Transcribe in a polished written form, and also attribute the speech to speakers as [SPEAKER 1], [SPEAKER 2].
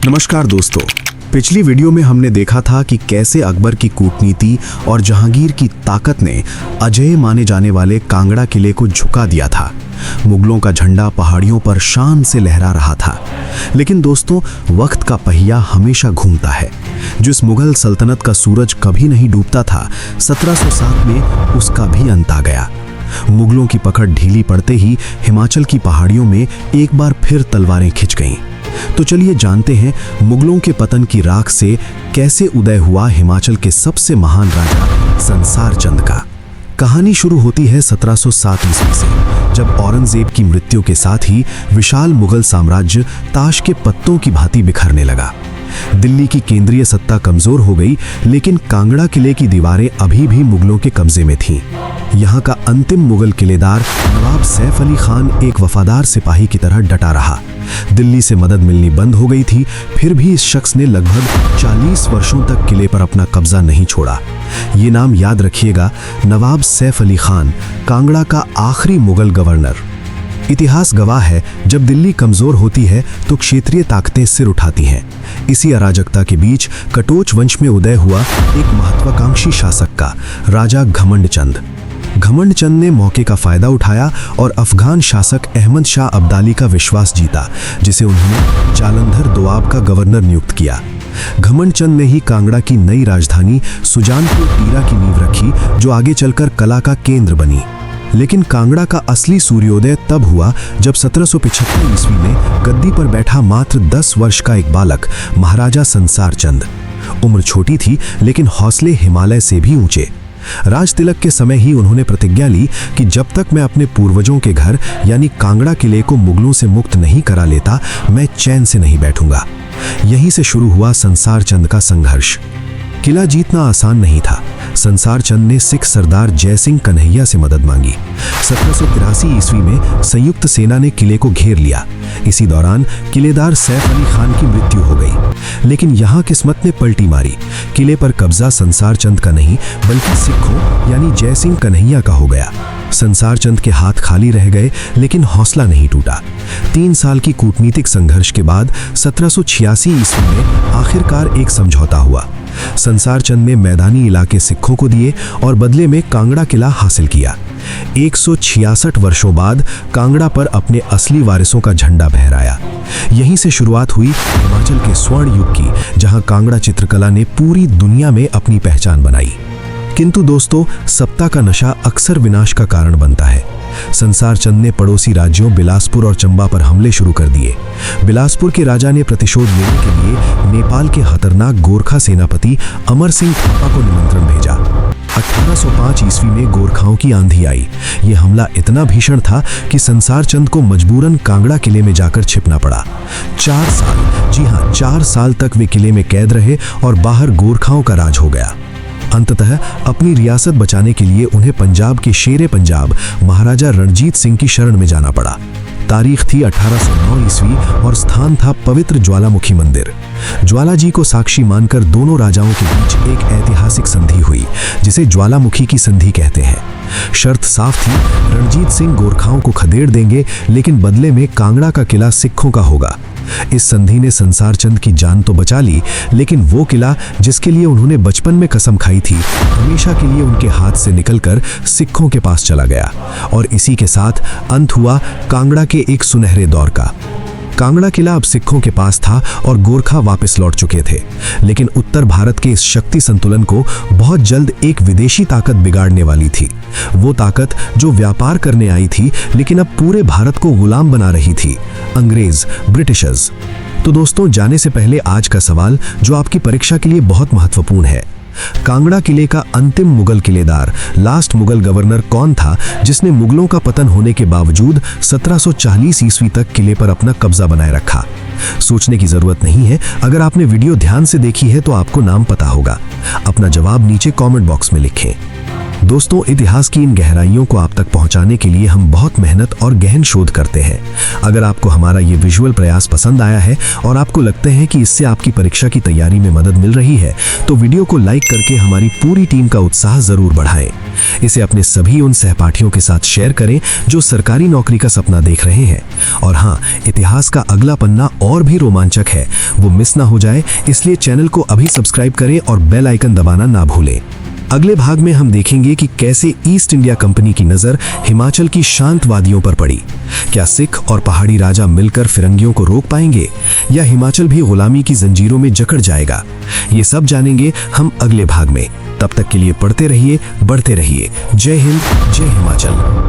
[SPEAKER 1] नमस्कार दोस्तों। पिछली वीडियो में हमने देखा था कि कैसे अकबर की कूटनीति और जहांगीर की ताकत ने अजेय माने जाने वाले कांगड़ा किले को झुका दिया था। मुगलों का झंडा पहाड़ियों पर शान से लहरा रहा था। लेकिन दोस्तों, वक्त का पहिया हमेशा घूमता है। जिस मुगल सल्तनत का सूरज कभी नहीं डूबता था, 1707 में उसका भी अंत आ गया। मुगलों की पकड़ ढीली पड़ते ही हिमाचल की पहाड़ियों में एक बार फिर तलवारें खिंच गईं। तो चलिए जानते हैं मुगलों के पतन की राख से कैसे उदय हुआ हिमाचल के सबसे महान राजा संसार चंद का। कहानी शुरू होती है 1707 ईस्वी से, जब औरंगजेब की मृत्यु के साथ ही विशाल मुगल साम्राज्य ताश के पत्तों की भांति बिखरने लगा। दिल्ली की केंद्रीय सत्ता कमजोर हो गई, लेकिन कांगड़ा किले की दीवारें अभी भी मुगलों के कब्जे में थीं। यहाँ का अंतिम मुगल किलेदार नवाब सैफ अली खान एक वफादार सिपाही की तरह डटा रहा। दिल्ली से मदद मिलनी बंद हो गई थी, फिर भी इस शख्स ने लगभग 40 वर्षों तक किले पर अपना कब्जा नहीं छोड़ा। ये नाम याद रखिएगा, नवाब सैफ अली खान, कांगड़ा का आखिरी मुगल गवर्नर। इतिहास गवाह है, जब दिल्ली कमजोर होती है तो क्षेत्रीय ताकतें सिर उठाती हैं। इसी अराजकता के बीच कटोच वंश में उदय हुआ एक महत्वाकांक्षी शासक का, राजा घमंड चंद। घमंड चंद ने मौके का फायदा उठाया और अफगान शासक अहमद शाह अब्दाली का विश्वास जीता, जिसे उन्होंने जालंधर दोआब का गवर्नर नियुक्त किया। घमंड चंद ने ही कांगड़ा की नई राजधानी सुजानपुर टीरा की नींव रखी, जो आगे चलकर कला का केंद्र बनी। लेकिन कांगड़ा का असली सूर्योदय तब हुआ जब 1775 ईस्वी में गद्दी पर बैठा मात्र 10 वर्ष का एक बालक महाराजा संसार चंद। उम्र छोटी थी, लेकिन हौसले हिमालय से भी ऊंचे। राज तिलक के समय ही उन्होंने प्रतिज्ञा ली कि जब तक मैं अपने पूर्वजों के घर यानी कांगड़ा किले को मुगलों से मुक्त नहीं करा लेता, मैं चैन से नहीं बैठूंगा। यहीं से शुरू हुआ संसार चंद का संघर्ष। किला जीतना आसान नहीं था। संसार चंद ने सिख सरदार जय सिंह कन्हैया से मदद मांगी। 1783 ईस्वी में संयुक्त सेना ने किले को घेर लिया। इसी दौरान किलेदार सैफ अली खान की मृत्यु हो गई। लेकिन यहाँ किस्मत ने पलटी मारी। किले पर कब्जा संसार चंद का नहीं, बल्कि सिखों यानी जय सिंह कन्हैया का हो गया। संसार चंद के हाथ खाली रह गए, लेकिन हौसला नहीं टूटा। 3 साल की कूटनीतिक संघर्ष के बाद 1786 ईस्वी में आखिरकार एक समझौता हुआ। संसार चंद ने मैदानी इलाके सिखों को दिए और बदले में कांगड़ा किला हासिल किया। 166 वर्षों बाद कांगड़ा पर अपने असली वारिसों का झंडा फहराया। यहीं से शुरुआत हुई हिमाचल के स्वर्ण युग की, जहां कांगड़ा चित्रकला ने पूरी दुनिया में अपनी पहचान बनाई। किंतु दोस्तों, सत्ता का नशा अक्सर विनाश का कारण बनता है। संसार चंद ने पड़ोसी राज्यों बिलासपुर और चंबा पर हमले शुरू कर दिए। बिलासपुर के राजा ने प्रतिशोध लेने के लिए नेपाल के खतरनाक गोरखा सेनापति अमर सिंह थापा को निमंत्रण भेजा। 1805 ईस्वी में गोरखाओं की आंधी आई। ये हमला इतना भीषण था कि संसार चंद को मजबूरन कांगड़ा किले में जाकर छिपना पड़ा। 4 साल, जी हाँ 4 साल तक वे किले में कैद रहे और बाहर गोरखाओं का राज हो गया। अंततः अपनी रियासत बचाने के लिए उन्हें पंजाब के शेरे पंजाब महाराजा रणजीत सिंह की शरण में जाना पड़ा। तारीख थी 1809 ईस्वी और स्थान था पवित्र ज्वालामुखी मंदिर। ज्वाला जी को साक्षी मानकर दोनों राजाओं के बीच एक ऐतिहासिक संधि हुई, जिसे ज्वालामुखी की संधि कहते हैं। शर्त साफ थी, रणजीत सिंह गोरखाओं को खदेड़ देंगे, लेकिन बदले में कांगड़ा का किला सिखों का होगा। इस संधि ने संसार चंद की जान तो बचा ली, लेकिन वो किला जिसके लिए उन्होंने बचपन में कसम खाई थी, हमेशा के लिए उनके हाथ से निकलकर सिखों के पास चला गया। और इसी के साथ अंत हुआ कांगड़ा के एक सुनहरे दौर का। कांगड़ा किला अब सिखों के पास था और गोरखा वापस लौट चुके थे। लेकिन उत्तर भारत के इस शक्ति संतुलन को बहुत जल्द एक विदेशी ताकत बिगाड़ने वाली थी। वो ताकत जो व्यापार करने आई थी, लेकिन अब पूरे भारत को गुलाम बना रही थी, अंग्रेज, ब्रिटिशर्स। तो दोस्तों, जाने से पहले आज का सवाल जो आपकी परीक्षा के लिए बहुत महत्वपूर्ण है, कांगड़ा किले का अंतिम मुगल किलेदार, लास्ट मुगल गवर्नर कौन था, जिसने मुगलों का पतन होने के बावजूद 1740 ईस्वी तक किले पर अपना कब्जा बनाए रखा? सोचने की जरूरत नहीं है। अगर आपने वीडियो ध्यान से देखी है तो आपको नाम पता होगा। अपना जवाब नीचे कमेंट बॉक्स में लिखें। दोस्तों, इतिहास की इन गहराइयों को आप तक पहुंचाने के लिए हम बहुत मेहनत और गहन शोध करते हैं। अगर आपको हमारा ये विजुअल प्रयास पसंद आया है और आपको लगता है कि इससे आपकी परीक्षा की तैयारी में मदद मिल रही है, तो वीडियो को लाइक करके हमारी पूरी टीम का उत्साह जरूर बढ़ाएं। इसे अपने सभी उन सहपाठियों के साथ शेयर करें जो सरकारी नौकरी का सपना देख रहे हैं। और हाँ, इतिहास का अगला पन्ना और भी रोमांचक है, वो मिस ना हो जाए, इसलिए चैनल को अभी सब्सक्राइब करें और बेल आइकन दबाना ना भूलें। अगले भाग में हम देखेंगे कि कैसे ईस्ट इंडिया कंपनी की नजर हिमाचल की शांत वादियों पर पड़ी। क्या सिख और पहाड़ी राजा मिलकर फिरंगियों को रोक पाएंगे, या हिमाचल भी गुलामी की जंजीरों में जकड़ जाएगा? ये सब जानेंगे हम अगले भाग में। तब तक के लिए पढ़ते रहिए, बढ़ते रहिए। जय हिंद, जय हिमाचल।